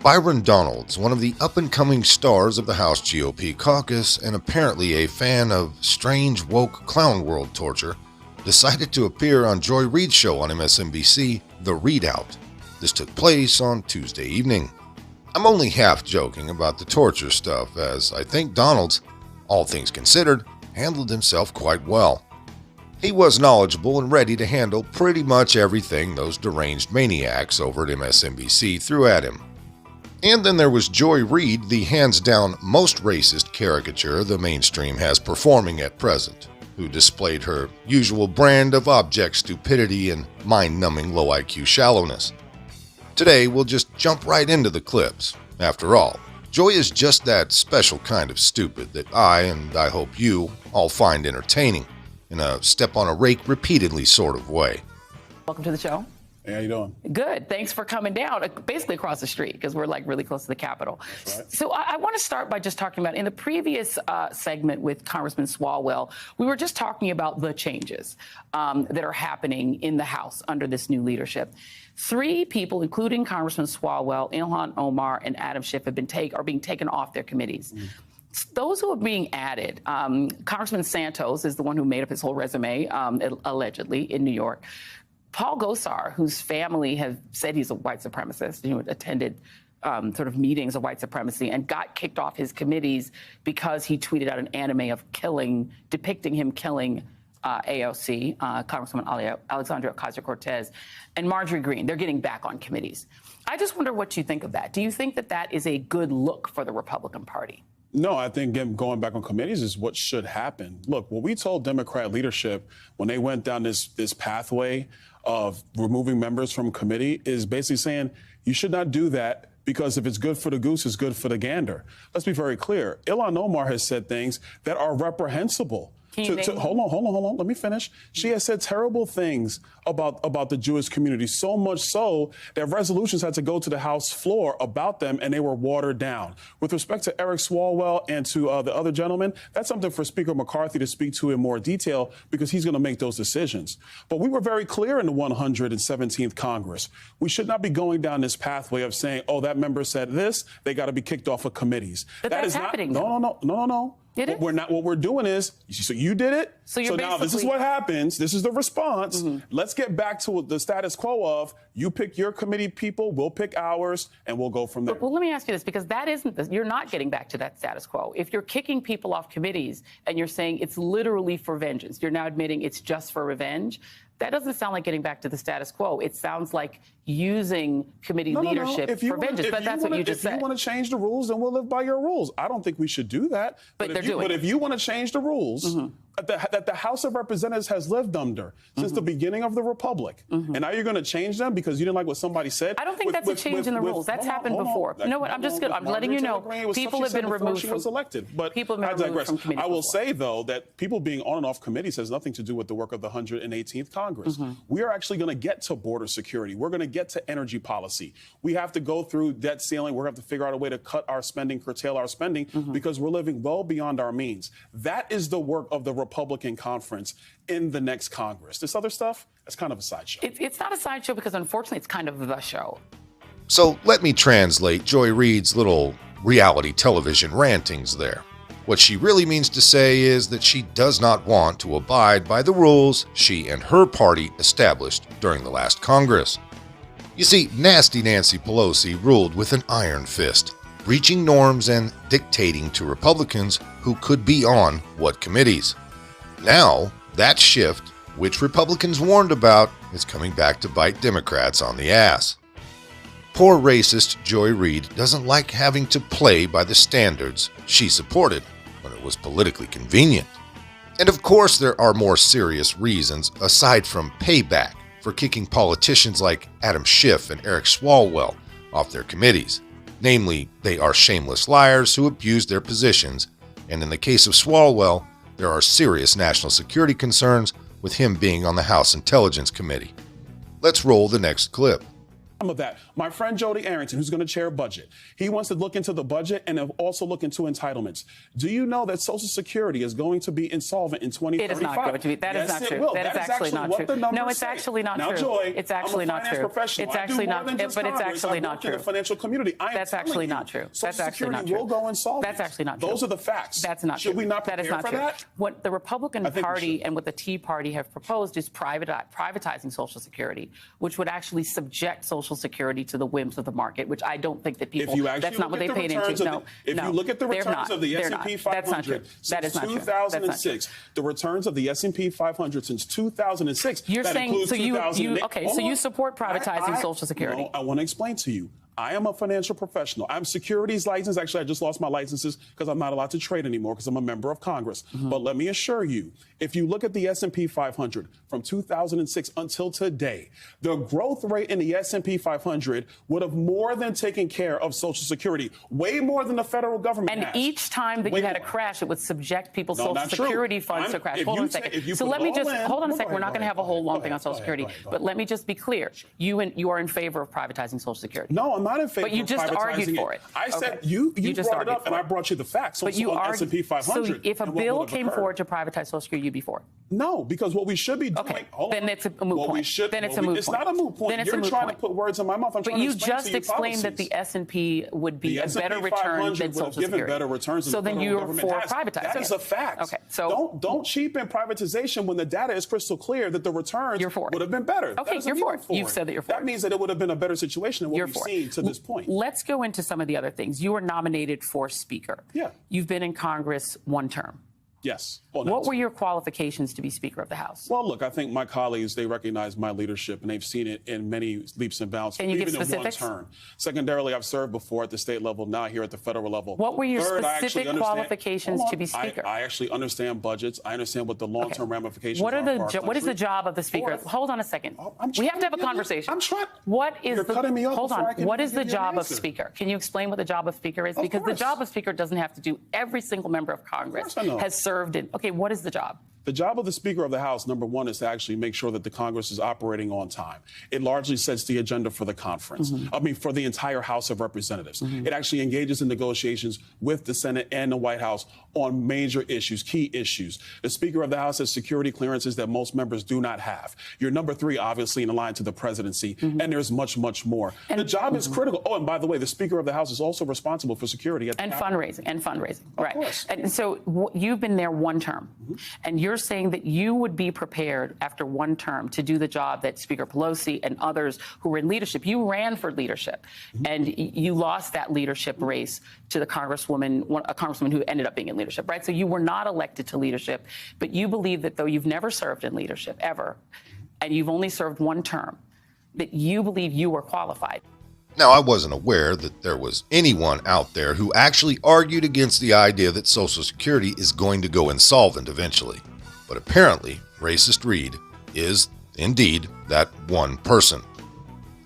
Byron Donalds, one of the up-and-coming stars of the House GOP caucus and apparently a fan of strange woke clown world torture, decided to appear on Joy Reid's show on MSNBC, The Reid Out. This took place on Tuesday evening. I'm only half joking about the torture stuff, as I think Donalds, all things considered, handled himself quite well. He was knowledgeable and ready to handle pretty much everything those deranged maniacs over at MSNBC threw at him. And then there was Joy Reid, the hands-down most racist caricature the mainstream has performing at present, who displayed her usual brand of abject stupidity and mind-numbing low-IQ shallowness. Today, we'll just jump right into the clips. After all, Joy is just that special kind of stupid that I, and I hope you, all find entertaining, in a step-on-a-rake repeatedly sort of way. Welcome to the show. Hey, how you doing? Good. Thanks for coming down, basically across the street, because we're like really close to the Capitol. Right. So I want to start by just talking about, in the previous segment with Congressman Swalwell, we were just talking about the changes that are happening in the House under this new leadership. 3 people, including Congressman Swalwell, Ilhan Omar, and Adam Schiff, are being taken off their committees. Those who are being added, Congressman Santos is the one who made up his whole resume, allegedly, in New York. Paul Gosar, whose family have said he's a white supremacist, attended sort of meetings of white supremacy and got kicked off his committees because he tweeted out an anime of depicting him killing AOC, Congresswoman Alexandria Ocasio-Cortez, and Marjorie Greene. They're getting back on committees. I just wonder what you think of that. Do you think that that is a good look for the Republican Party? No, I think going back on committees is what should happen. Look, what we told Democrat leadership when they went down this pathway of removing members from committee is basically saying you should not do that because if it's good for the goose, it's good for the gander. Let's be very clear. Ilhan Omar has said things that are reprehensible. Hold on. Let me finish. She has said terrible things about the Jewish community, so much so that resolutions had to go to the House floor about them, and they were watered down. With respect to Eric Swalwell and to the other gentleman, that's something for Speaker McCarthy to speak to in more detail because he's going to make those decisions. But we were very clear in the 117th Congress. We should not be going down this pathway of saying, oh, that member said this, they got to be kicked off of committees. But that is happening. No. Did it? What we're doing is, so you did it. So now this is what happens. This is the response. Let's get back to the status quo of you pick your committee people, we'll pick ours, and we'll go from there. Well, let me ask you this, because you're not getting back to that status quo. If you're kicking people off committees and you're saying it's literally for vengeance, you're now admitting it's just for revenge. That doesn't sound like getting back to the status quo. It sounds like using committee leadership for vengeance, but that's what you just said. If you want to change the rules, then we'll live by your rules. I don't think we should do that. But if you want to change the rules that the House of Representatives has lived under since the beginning of the Republic, and now you're going to change them because you didn't like what somebody said? I don't think that's a change in the rules. That's happened before. You know what? I'm letting you know. People have been removed from was elected. But people have been removed from committees. I will say, though, that people being on and off committees has nothing to do with the work of the 118th Congress. We are actually going to get to border security. We're going to get to energy policy. We have to go through debt ceiling. We're going to have to figure out a way to cut our spending, curtail our spending, because we're living well beyond our means. That is the work of the Republican Conference in the next Congress. This other stuff, that's kind of a sideshow. It's not a sideshow because, unfortunately, it's kind of the show. So let me translate Joy Reid's little reality television rantings there. What she really means to say is that she does not want to abide by the rules she and her party established during the last Congress. You see, nasty Nancy Pelosi ruled with an iron fist, reaching norms and dictating to Republicans who could be on what committees. Now, that shift, which Republicans warned about, is coming back to bite Democrats on the ass. Poor racist Joy Reid doesn't like having to play by the standards she supported when it was politically convenient. And of course, there are more serious reasons aside from payback for kicking politicians like Adam Schiff and Eric Swalwell off their committees. Namely, they are shameless liars who abuse their positions, and in the case of Swalwell, there are serious national security concerns with him being on the House Intelligence Committee. Let's roll the next clip. of that. My friend Jody Arrington, who's going to chair budget, he wants to look into the budget and also look into entitlements. Do you know that Social Security is going to be insolvent in 2035? It is not going to be. That is not true. That is actually not true. No, it's actually not true. Now, Joy, it's actually not true. It's actually not. But it's actually not true. In the financial community, that's actually not true. That's actually not true. Will go insolvent. That's actually not true. Those are the facts. That's not true. Should we not prepare for that? What the Republican Party and what the Tea Party have proposed is privatizing Social Security, which would actually subject Social Security to the whims of the market, which I don't think that people. That's not what they paid into. No, if you look at the returns of the S&P 500 since 2006, the returns of the S&P 500 since 2006. You're saying so you support privatizing Social Security? No, I want to explain to you. I am a financial professional. I'm securities licensed. Actually, I just lost my licenses because I'm not allowed to trade anymore because I'm a member of Congress. But let me assure you, if you look at the S&P 500 from 2006 until today, the growth rate in the S&P 500 would have more than taken care of Social Security, way more than the federal government has. And each time that you had a crash, it would subject people's Social Security funds to crash. Hold on a second. So let me just hold on a second. We're not going to have a whole long thing on Social Security, but let me just be clear. You are in favor of privatizing Social Security? No, I'm not in favor. But you just argued for it. I said you brought it up, and I brought you the facts. But you on S&P 500. So if a bill came forward to privatize Social Security, you'd be for it? No, because what we should be doing. Okay, then it's a moot point. Then it's a moot point. It's not a moot point. Then it's a moot point. You're trying to put words in my mouth. But you just explained that the S&P would be a better return than Social Security. Better returns. So then you're for privatizing. That is a fact. Okay, so don't cheapen privatization when the data is crystal clear that the returns would have been better. Okay, you're for it. You've said that you're for it. That means that it would have been a better situation than what we've seen to this point. Let's go into some of the other things. You were nominated for Speaker. Yeah. You've been in Congress one term. Yes. What were your qualifications to be Speaker of the House? Well, look, I think my colleagues, they recognize my leadership, and they've seen it in many leaps and bounds, Can you even give specifics? in one term. Secondarily, I've served before at the state level, now here at the federal level. What were your specific qualifications to be Speaker? I actually understand budgets. I understand what the long-term ramifications what are. What is the job of the Speaker? Hold on a second. We have to have a conversation. I'm trying. You're cutting me off. Hold on. What is the job of Speaker? Can you explain what the job of Speaker is? Because the job of Speaker doesn't have to do every single member of Congress has served in. Okay, what is the job? The job of the Speaker of the House, number one, is to actually make sure that the Congress is operating on time. It largely sets the agenda for the conference. For the entire House of Representatives. It actually engages in negotiations with the Senate and the White House on major issues, key issues. The Speaker of the House has security clearances that most members do not have. You're number three, obviously, in line to the presidency, and there's much, much more. The job is critical. Oh, and by the way, the Speaker of the House is also responsible for security at the fundraising. Right. Course. And so you've been there one term, and you're saying that you would be prepared after one term to do the job that Speaker Pelosi and others who were in leadership. You ran for leadership, and you lost that leadership race to the congresswoman, a congresswoman who ended up being in leadership, right? So you were not elected to leadership, but you believe that though you've never served in leadership ever, and you've only served one term, that you believe you were qualified. Now, I wasn't aware that there was anyone out there who actually argued against the idea that Social Security is going to go insolvent eventually. But apparently, racist Reid is, indeed, that one person.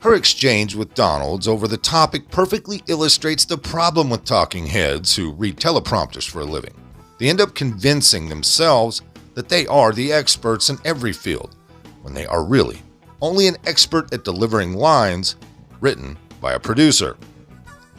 Her exchange with Donalds over the topic perfectly illustrates the problem with talking heads who read teleprompters for a living. They end up convincing themselves that they are the experts in every field, when they are really only an expert at delivering lines written by a producer.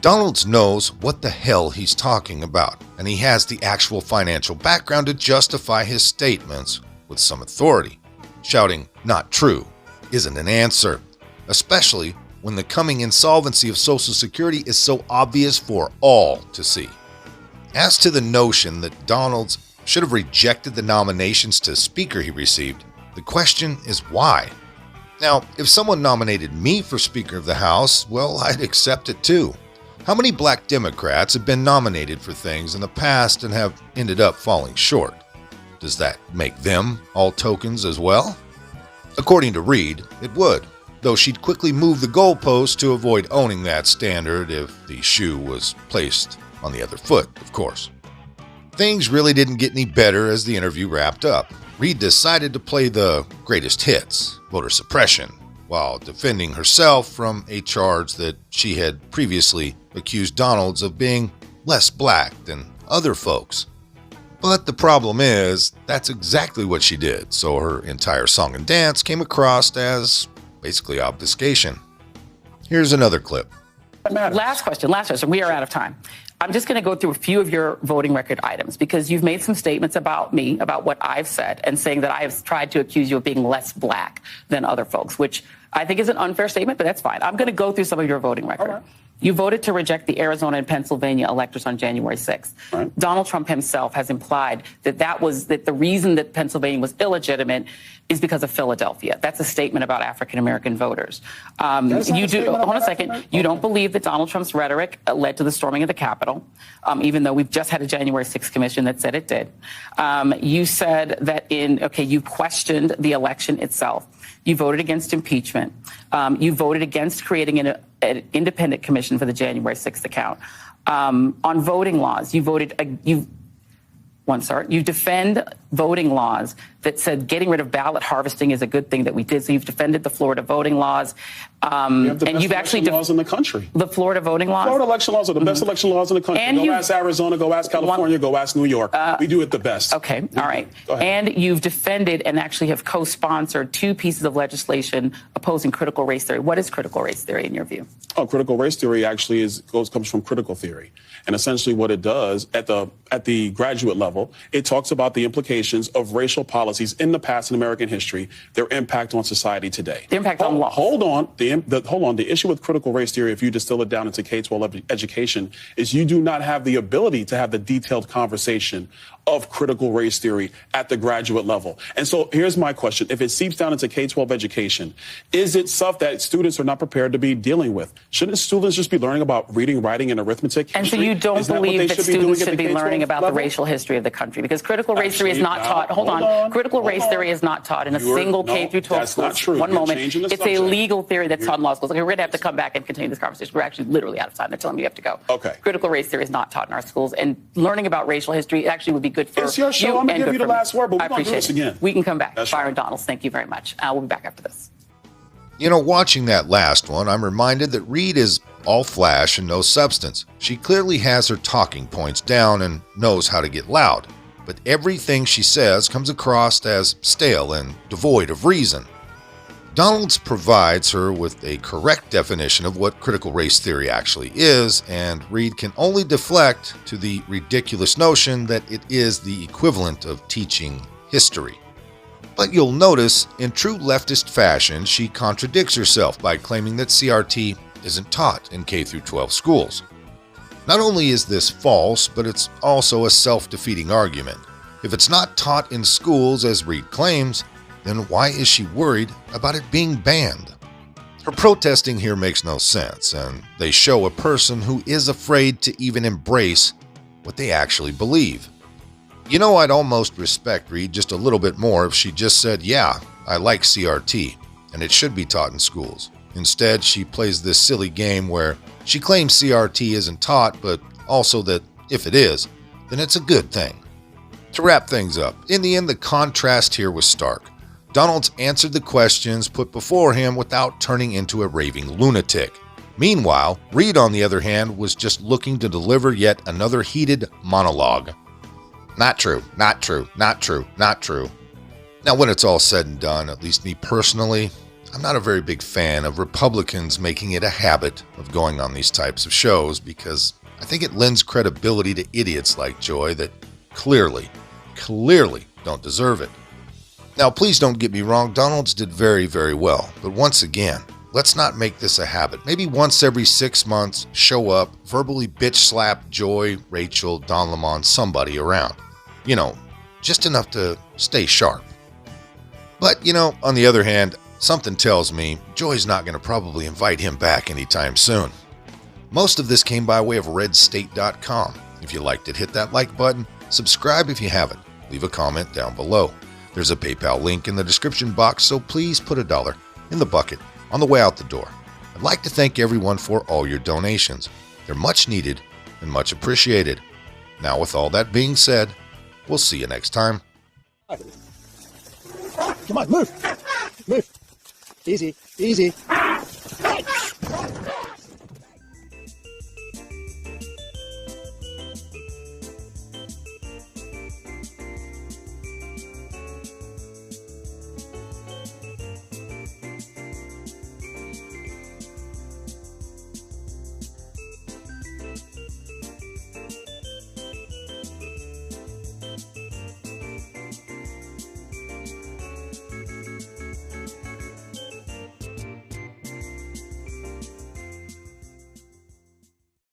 Donalds knows what the hell he's talking about, and he has the actual financial background to justify his statements with some authority. Shouting, "Not true," isn't an answer, especially when the coming insolvency of Social Security is so obvious for all to see. As to the notion that Donalds should have rejected the nominations to Speaker he received, the question is why? Now, if someone nominated me for Speaker of the House, well, I'd accept it too. How many black Democrats have been nominated for things in the past and have ended up falling short? Does that make them all tokens as well? According to Reid, it would, though she'd quickly move the goalpost to avoid owning that standard if the shoe was placed on the other foot, of course. Things really didn't get any better as the interview wrapped up. Reid decided to play the greatest hits, voter suppression, while defending herself from a charge that she had previously accused Donalds of being less black than other folks. But the problem is, that's exactly what she did, so her entire song and dance came across as basically obfuscation. Here's another clip. Last question. We are out of time. I'm just going to go through a few of your voting record items because you've made some statements about me, about what I've said, and saying that I have tried to accuse you of being less black than other folks, which I think is an unfair statement, but that's fine. I'm going to go through some of your voting record. Right. You voted to reject the Arizona and Pennsylvania electors on January 6th. Right. Donald Trump himself has implied that that the reason that Pennsylvania was illegitimate is because of Philadelphia. That's a statement about African-American voters. Hold on a second. You don't believe that Donald Trump's rhetoric led to the storming of the Capitol, even though we've just had a January 6th commission that said it did. You said that you questioned the election itself. You voted against impeachment. You voted against creating an independent commission for the January 6th account. On voting laws, you defend voting laws that said getting rid of ballot harvesting is a good thing that we did. So you've defended the Florida voting laws. And you've actually laws in the country. The Florida voting laws? Florida election laws are the best election laws in the country. And go ask Arizona, go ask California, go ask New York. We do it the best. Okay, all right. And you've defended and actually have co-sponsored 2 pieces of legislation opposing critical race theory. What is critical race theory in your view? Oh, critical race theory actually comes from critical theory. And essentially what it does at the graduate level, it talks about the implications of racial policies in the past in American history, their impact on society today. The impact on law. Hold on. The issue with critical race theory, if you distill it down into K-12 education, is you do not have the ability to have the detailed conversation of critical race theory at the graduate level. And so here's my question. If it seeps down into K-12 education, is it stuff that students are not prepared to be dealing with? Shouldn't students just be learning about reading, writing, and arithmetic? And so you don't believe that students should be learning about the racial history of the country? Because critical race theory is not taught. Hold on. Critical race theory is not taught in a single K through 12 school. That's not true. One moment. It's a legal theory that's taught in law schools. Okay, we're going to have to come back and continue this conversation. We're actually literally out of time. They're telling me you have to go. Okay. Critical race theory is not taught in our schools. And learning about racial history actually would be good for it's your show. I'm going to give you the last word, but we're going to do this again. We can come back. That's Byron right. Donalds, thank you very much. We'll be back after this. You know, watching that last one, I'm reminded that Reid is all flash and no substance. She clearly has her talking points down and knows how to get loud, but everything she says comes across as stale and devoid of reason. Donalds provides her with a correct definition of what critical race theory actually is, and Reid can only deflect to the ridiculous notion that it is the equivalent of teaching history. But you'll notice, in true leftist fashion, she contradicts herself by claiming that CRT isn't taught in K-12 schools. Not only is this false, but it's also a self-defeating argument. If it's not taught in schools, as Reid claims, then why is she worried about it being banned? Her protesting here makes no sense, and they show a person who is afraid to even embrace what they actually believe. You know, I'd almost respect Reid just a little bit more if she just said, yeah, I like CRT, and it should be taught in schools. Instead, she plays this silly game where she claims CRT isn't taught, but also that if it is, then it's a good thing. To wrap things up, in the end, the contrast here was stark. Donalds answered the questions put before him without turning into a raving lunatic. Meanwhile, Reid, on the other hand, was just looking to deliver yet another heated monologue. Not true, not true, not true, not true. Now, when it's all said and done, at least me personally, I'm not a very big fan of Republicans making it a habit of going on these types of shows because I think it lends credibility to idiots like Joy that clearly don't deserve it. Now, please don't get me wrong, Donalds did very, very well. But once again, let's not make this a habit. Maybe once every 6 months, show up, verbally bitch slap Joy, Rachel, Don Lemon, somebody around. You know, just enough to stay sharp. But, you know, on the other hand, something tells me Joy's not going to probably invite him back anytime soon. Most of this came by way of redstate.com. If you liked it, hit that like button. Subscribe if you haven't. Leave a comment down below. There's a PayPal link in the description box, so please put $1 in the bucket on the way out the door. I'd like to thank everyone for all your donations. They're much needed and much appreciated. Now, with all that being said, we'll see you next time. Come on, move. Move. Easy, easy.